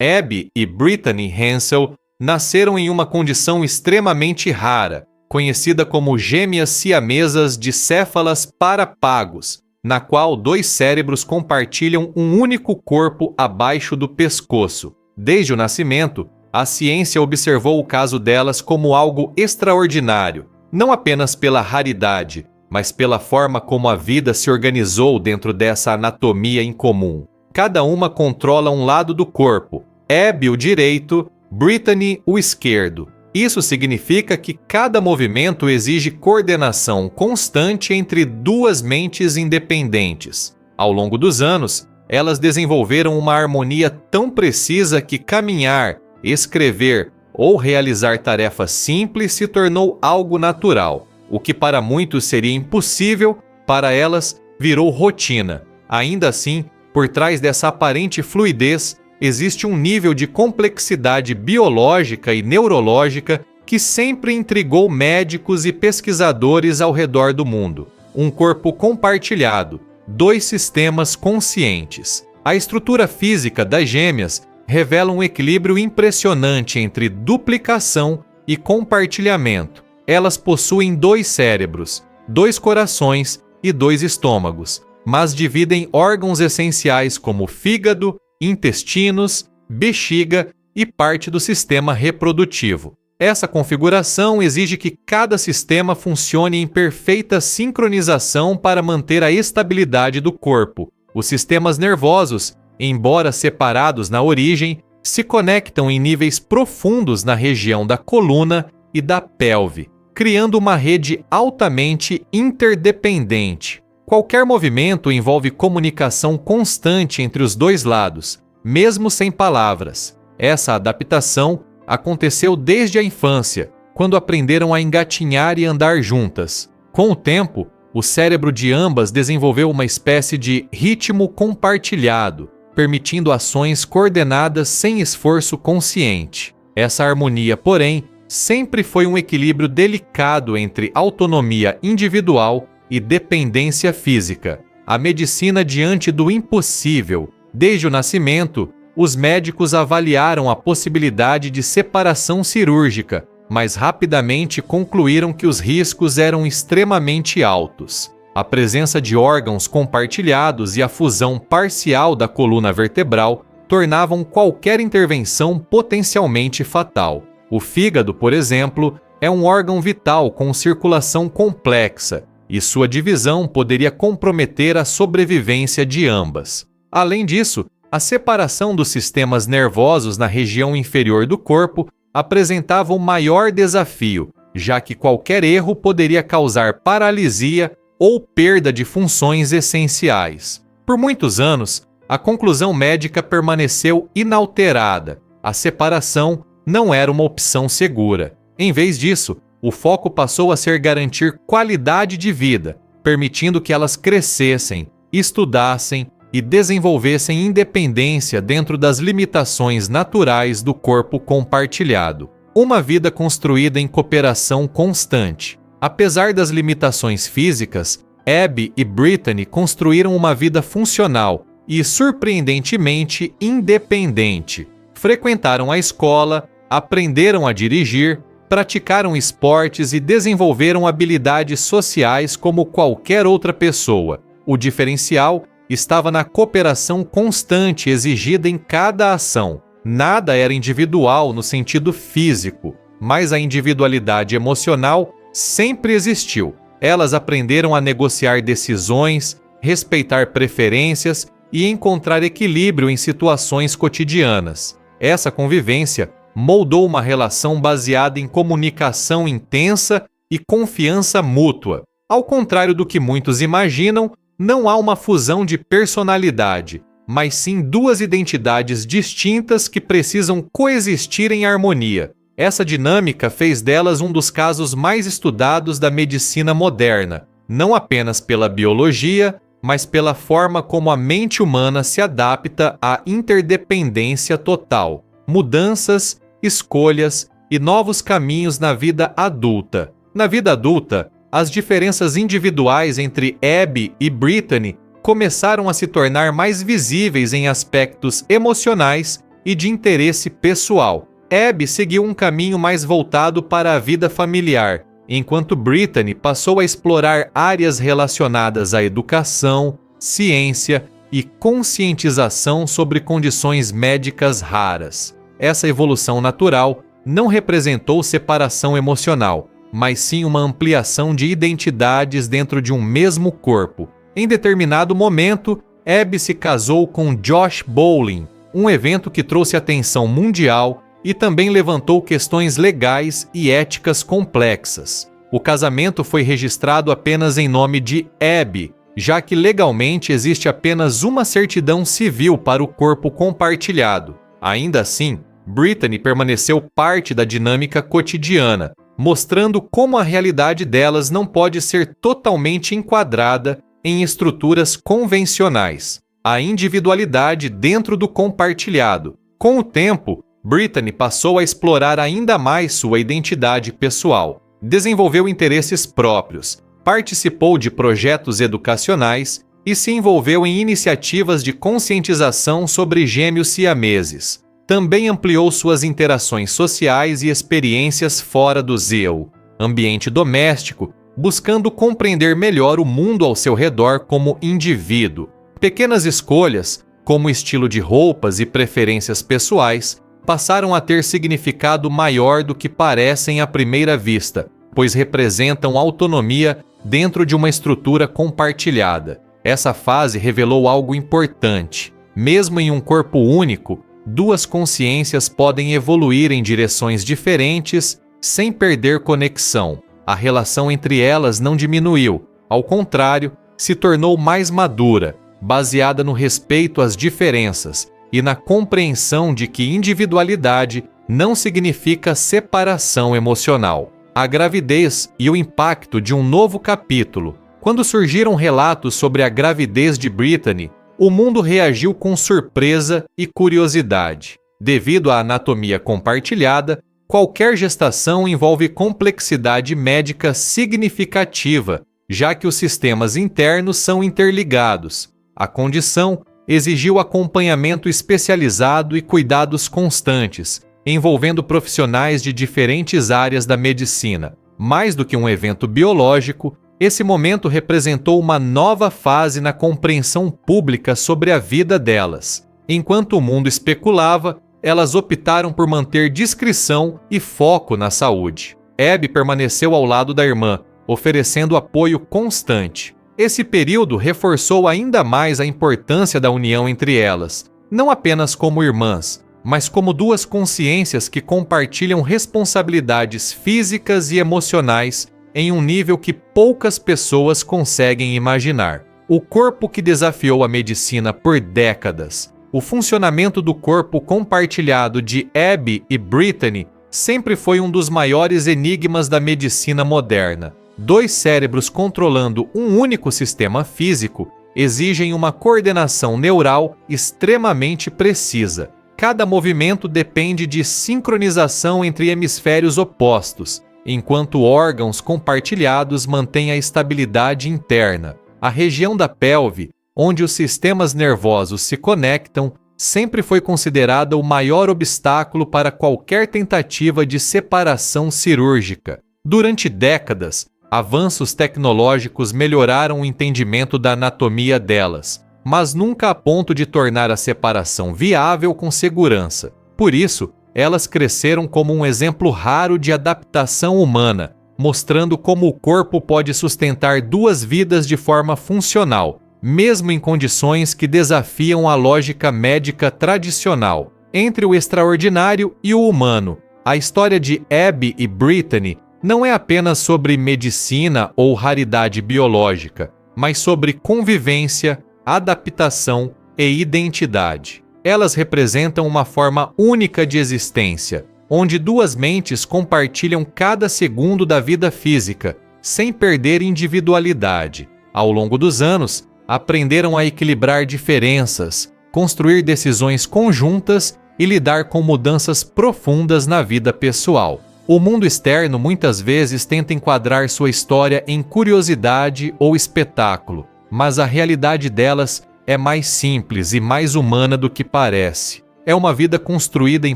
Abby e Brittany Hensel nasceram em uma condição extremamente rara, conhecida como gêmeas siamesas de céfalas parapagos, na qual dois cérebros compartilham um único corpo abaixo do pescoço. Desde o nascimento, a ciência observou o caso delas como algo extraordinário, não apenas pela raridade, mas pela forma como a vida se organizou dentro dessa anatomia incomum. Cada uma controla um lado do corpo, Abby o direito, Brittany o esquerdo. Isso significa que cada movimento exige coordenação constante entre duas mentes independentes. Ao longo dos anos, elas desenvolveram uma harmonia tão precisa que caminhar, escrever ou realizar tarefas simples se tornou algo natural. O que para muitos seria impossível, para elas virou rotina. Ainda assim, por trás dessa aparente fluidez, existe um nível de complexidade biológica e neurológica que sempre intrigou médicos e pesquisadores ao redor do mundo. Um corpo compartilhado, dois sistemas conscientes. A estrutura física das gêmeas revela um equilíbrio impressionante entre duplicação e compartilhamento. Elas possuem dois cérebros, dois corações e dois estômagos, mas dividem órgãos essenciais como fígado, intestinos, bexiga e parte do sistema reprodutivo. Essa configuração exige que cada sistema funcione em perfeita sincronização para manter a estabilidade do corpo. Os sistemas nervosos, embora separados na origem, se conectam em níveis profundos na região da coluna e da pelve, criando uma rede altamente interdependente. Qualquer movimento envolve comunicação constante entre os dois lados, mesmo sem palavras. Essa adaptação aconteceu desde a infância, quando aprenderam a engatinhar e andar juntas. Com o tempo, o cérebro de ambas desenvolveu uma espécie de ritmo compartilhado, permitindo ações coordenadas sem esforço consciente. Essa harmonia, porém, sempre foi um equilíbrio delicado entre autonomia individual e dependência física. A medicina diante do impossível. Desde o nascimento, os médicos avaliaram a possibilidade de separação cirúrgica, mas rapidamente concluíram que os riscos eram extremamente altos. A presença de órgãos compartilhados e a fusão parcial da coluna vertebral tornavam qualquer intervenção potencialmente fatal. O fígado, por exemplo, é um órgão vital com circulação complexa, e sua divisão poderia comprometer a sobrevivência de ambas. Além disso, a separação dos sistemas nervosos na região inferior do corpo apresentava um maior desafio, já que qualquer erro poderia causar paralisia ou perda de funções essenciais. Por muitos anos, a conclusão médica permaneceu inalterada. A separação não era uma opção segura. Em vez disso, o foco passou a ser garantir qualidade de vida, permitindo que elas crescessem, estudassem e desenvolvessem independência dentro das limitações naturais do corpo compartilhado. Uma vida construída em cooperação constante. Apesar das limitações físicas, Abby e Brittany construíram uma vida funcional e, surpreendentemente, independente. Frequentaram a escola, aprenderam a dirigir, praticaram esportes e desenvolveram habilidades sociais como qualquer outra pessoa. O diferencial estava na cooperação constante exigida em cada ação. Nada era individual no sentido físico, mas a individualidade emocional sempre existiu. Elas aprenderam a negociar decisões, respeitar preferências e encontrar equilíbrio em situações cotidianas. Essa convivência moldou uma relação baseada em comunicação intensa e confiança mútua. Ao contrário do que muitos imaginam, não há uma fusão de personalidade, mas sim duas identidades distintas que precisam coexistir em harmonia. Essa dinâmica fez delas um dos casos mais estudados da medicina moderna, não apenas pela biologia, mas pela forma como a mente humana se adapta à interdependência total, mudanças, escolhas e novos caminhos na vida adulta. Na vida adulta, as diferenças individuais entre Abby e Brittany começaram a se tornar mais visíveis em aspectos emocionais e de interesse pessoal. Abby seguiu um caminho mais voltado para a vida familiar, enquanto Brittany passou a explorar áreas relacionadas à educação, ciência e conscientização sobre condições médicas raras. Essa evolução natural não representou separação emocional, mas sim uma ampliação de identidades dentro de um mesmo corpo. Em determinado momento, Abby se casou com Josh Bowling, um evento que trouxe atenção mundial e também levantou questões legais e éticas complexas. O casamento foi registrado apenas em nome de Abby, já que legalmente existe apenas uma certidão civil para o corpo compartilhado. Ainda assim, Brittany permaneceu parte da dinâmica cotidiana, mostrando como a realidade delas não pode ser totalmente enquadrada em estruturas convencionais. A individualidade dentro do compartilhado. Com o tempo, Brittany passou a explorar ainda mais sua identidade pessoal, desenvolveu interesses próprios, participou de projetos educacionais e se envolveu em iniciativas de conscientização sobre gêmeos siameses. Também ampliou suas interações sociais e experiências fora do eu, ambiente doméstico, buscando compreender melhor o mundo ao seu redor como indivíduo. Pequenas escolhas, como estilo de roupas e preferências pessoais, passaram a ter significado maior do que parecem à primeira vista, pois representam autonomia dentro de uma estrutura compartilhada. Essa fase revelou algo importante. Mesmo em um corpo único, duas consciências podem evoluir em direções diferentes sem perder conexão. A relação entre elas não diminuiu, ao contrário, se tornou mais madura, baseada no respeito às diferenças e na compreensão de que individualidade não significa separação emocional. A gravidez e o impacto de um novo capítulo. Quando surgiram relatos sobre a gravidez de Brittany, o mundo reagiu com surpresa e curiosidade. Devido à anatomia compartilhada, qualquer gestação envolve complexidade médica significativa, já que os sistemas internos são interligados. A condição exigiu acompanhamento especializado e cuidados constantes, envolvendo profissionais de diferentes áreas da medicina. Mais do que um evento biológico, esse momento representou uma nova fase na compreensão pública sobre a vida delas. Enquanto o mundo especulava, elas optaram por manter discrição e foco na saúde. Abby permaneceu ao lado da irmã, oferecendo apoio constante. Esse período reforçou ainda mais a importância da união entre elas, não apenas como irmãs, mas como duas consciências que compartilham responsabilidades físicas e emocionais em um nível que poucas pessoas conseguem imaginar. O corpo que desafiou a medicina por décadas. O funcionamento do corpo compartilhado de Abby e Brittany sempre foi um dos maiores enigmas da medicina moderna. Dois cérebros controlando um único sistema físico exigem uma coordenação neural extremamente precisa. Cada movimento depende de sincronização entre hemisférios opostos, enquanto órgãos compartilhados mantêm a estabilidade interna. A região da pelve, onde os sistemas nervosos se conectam, sempre foi considerada o maior obstáculo para qualquer tentativa de separação cirúrgica. Durante décadas, avanços tecnológicos melhoraram o entendimento da anatomia delas, mas nunca a ponto de tornar a separação viável com segurança. Por isso, elas cresceram como um exemplo raro de adaptação humana, mostrando como o corpo pode sustentar duas vidas de forma funcional, mesmo em condições que desafiam a lógica médica tradicional. Entre o extraordinário e o humano, a história de Abby e Brittany não é apenas sobre medicina ou raridade biológica, mas sobre convivência, adaptação e identidade. Elas representam uma forma única de existência, onde duas mentes compartilham cada segundo da vida física, sem perder individualidade. Ao longo dos anos, aprenderam a equilibrar diferenças, construir decisões conjuntas e lidar com mudanças profundas na vida pessoal. O mundo externo muitas vezes tenta enquadrar sua história em curiosidade ou espetáculo, mas a realidade delas é mais simples e mais humana do que parece. é uma vida construída em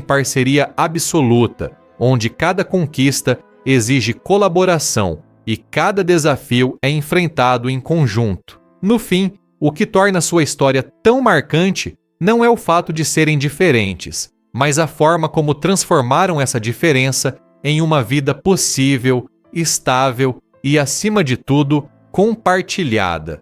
parceria absoluta, onde cada conquista exige colaboração e cada desafio é enfrentado em conjunto. No fim, o que torna sua história tão marcante não é o fato de serem diferentes, mas a forma como transformaram essa diferença em uma vida possível, estável e, acima de tudo, compartilhada.